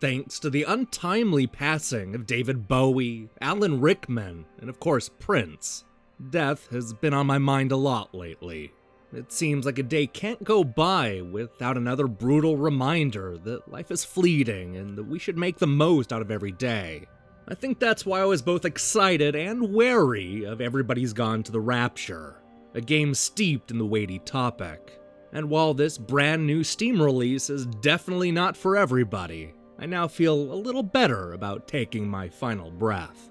thanks to the untimely passing of David Bowie, Alan Rickman, and of course Prince. Death has been on my mind a lot lately. It seems like a day can't go by without another brutal reminder that life is fleeting and that we should make the most out of every day. I think that's why I was both excited and wary of Everybody's Gone to the Rapture, a game steeped in the weighty topic. And while this brand new Steam release is definitely not for everybody, I now feel a little better about taking my final breath.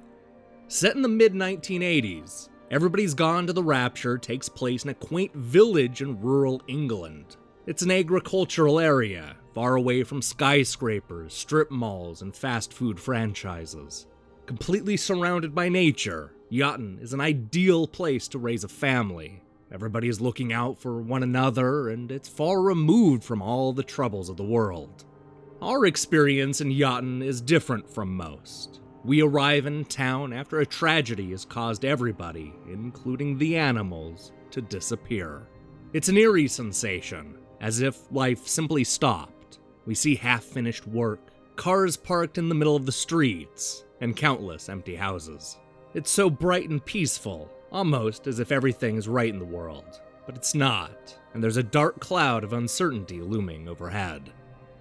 Set in the mid-1980s, Everybody's Gone to the Rapture takes place in a quaint village in rural England. It's an agricultural area, far away from skyscrapers, strip malls, and fast food franchises. Completely surrounded by nature, Jotun is an ideal place to raise a family. Everybody is looking out for one another, and it's far removed from all the troubles of the world. Our experience in Jotun is different from most. We arrive in town after a tragedy has caused everybody, including the animals, to disappear. It's an eerie sensation, as if life simply stopped. We see half-finished work, cars parked in the middle of the streets, and countless empty houses. It's so bright and peaceful, almost as if everything is right in the world. But it's not, and there's a dark cloud of uncertainty looming overhead.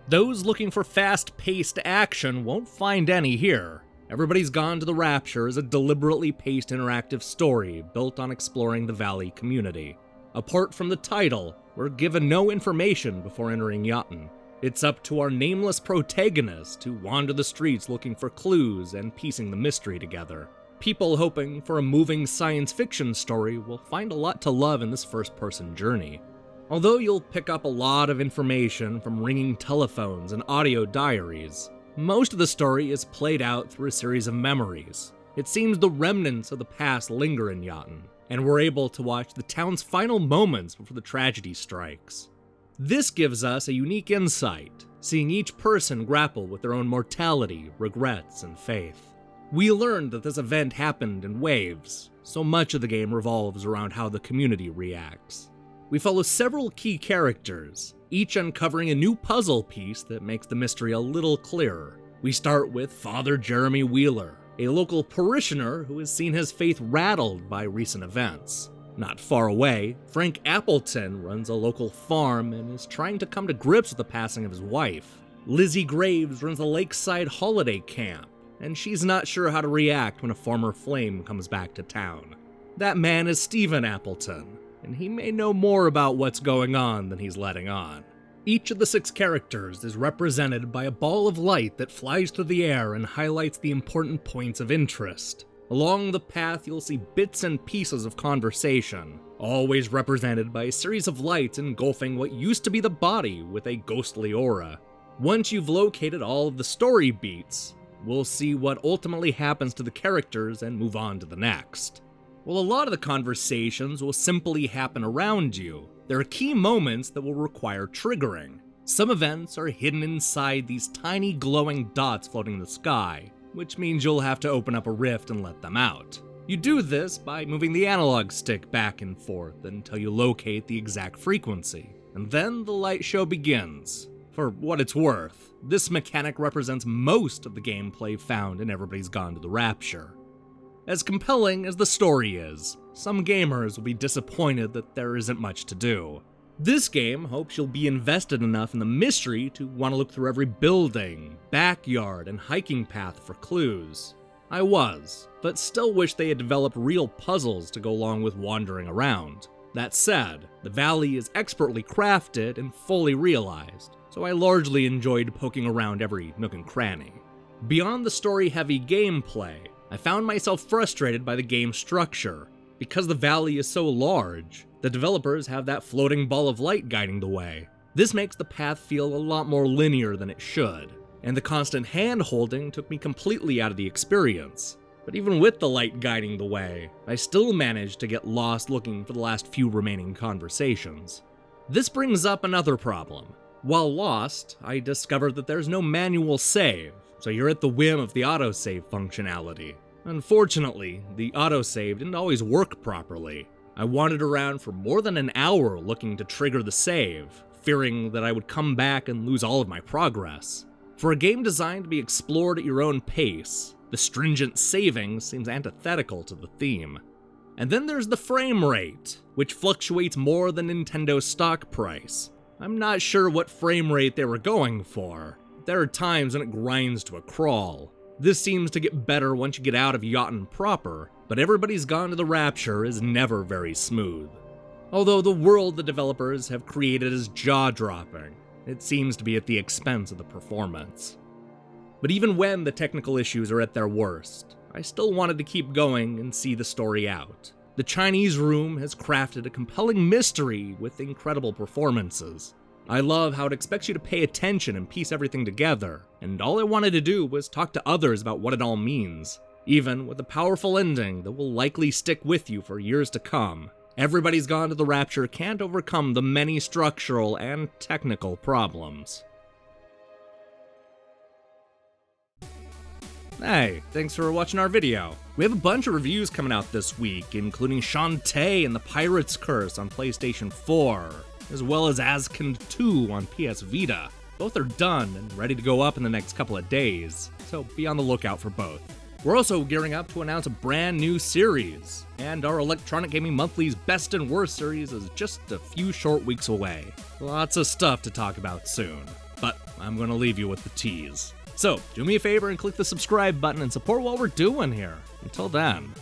Those looking for fast-paced action won't find any here. Everybody's Gone to the Rapture is a deliberately paced interactive story built on exploring the Valley community. Apart from the title, we're given no information before entering Jotun. It's up to our nameless protagonist to wander the streets looking for clues and piecing the mystery together. People hoping for a moving science fiction story will find a lot to love in this first-person journey. Although you'll pick up a lot of information from ringing telephones and audio diaries, most of the story is played out through a series of memories. It seems the remnants of the past linger in Jotun, and we're able to watch the town's final moments before the tragedy strikes. This gives us a unique insight, seeing each person grapple with their own mortality, regrets, and faith. We learned that this event happened in waves, so much of the game revolves around how the community reacts. We follow several key characters, each uncovering a new puzzle piece that makes the mystery a little clearer. We start with Father Jeremy Wheeler, a local parishioner who has seen his faith rattled by recent events. Not far away, Frank Appleton runs a local farm and is trying to come to grips with the passing of his wife. Lizzie Graves runs a lakeside holiday camp, and she's not sure how to react when a former flame comes back to town. That man is Stephen Appleton, and he may know more about what's going on than he's letting on. Each of the 6 characters is represented by a ball of light that flies through the air and highlights the important points of interest. Along the path, you'll see bits and pieces of conversation, always represented by a series of lights engulfing what used to be the body with a ghostly aura. Once you've located all of the story beats, we'll see what ultimately happens to the characters and move on to the next. While a lot of the conversations will simply happen around you, there are key moments that will require triggering. Some events are hidden inside these tiny glowing dots floating in the sky, which means you'll have to open up a rift and let them out. You do this by moving the analog stick back and forth until you locate the exact frequency, and then the light show begins. For what it's worth, this mechanic represents most of the gameplay found in Everybody's Gone to the Rapture. As compelling as the story is, some gamers will be disappointed that there isn't much to do. This game hopes you'll be invested enough in the mystery to want to look through every building, backyard, and hiking path for clues. I was, but still wish they had developed real puzzles to go along with wandering around. That said, the valley is expertly crafted and fully realized, so I largely enjoyed poking around every nook and cranny. Beyond the story-heavy gameplay, I found myself frustrated by the game's structure. Because the valley is so large, the developers have that floating ball of light guiding the way. This makes the path feel a lot more linear than it should, and the constant hand-holding took me completely out of the experience. But even with the light guiding the way, I still managed to get lost looking for the last few remaining conversations. This brings up another problem. While lost, I discovered that there's no manual save, so you're at the whim of the autosave functionality. Unfortunately, the autosave didn't always work properly. I wandered around for more than an hour looking to trigger the save, fearing that I would come back and lose all of my progress. For a game designed to be explored at your own pace, the Stringent Saving seems antithetical to the theme. And then there's the frame rate, which fluctuates more than Nintendo's stock price. I'm not sure what frame rate they were going for. There are times when it grinds to a crawl. This seems to get better once you get out of Yachten proper, but Everybody's Gone to the Rapture is never very smooth. Although the world the developers have created is jaw-dropping, it seems to be at the expense of the performance. But even when the technical issues are at their worst, I still wanted to keep going and see the story out. The Chinese Room has crafted a compelling mystery with incredible performances. I love how it expects you to pay attention and piece everything together, and all I wanted to do was talk to others about what it all means. Even with a powerful ending that will likely stick with you for years to come, Everybody's Gone to the Rapture can't overcome the many structural and technical problems. Hey, thanks for watching our video. We have a bunch of reviews coming out this week, including Shantae and the Pirate's Curse on PlayStation 4, as well as Asken 2 on PS Vita. Both are done and ready to go up in the next couple of days, so be on the lookout for both. We're also gearing up to announce a brand new series, and our Electronic Gaming Monthly's Best and Worst series is just a few short weeks away. Lots of stuff to talk about soon, but I'm gonna leave you with the tease. So, do me a favor and click the subscribe button and support what we're doing here. Until then.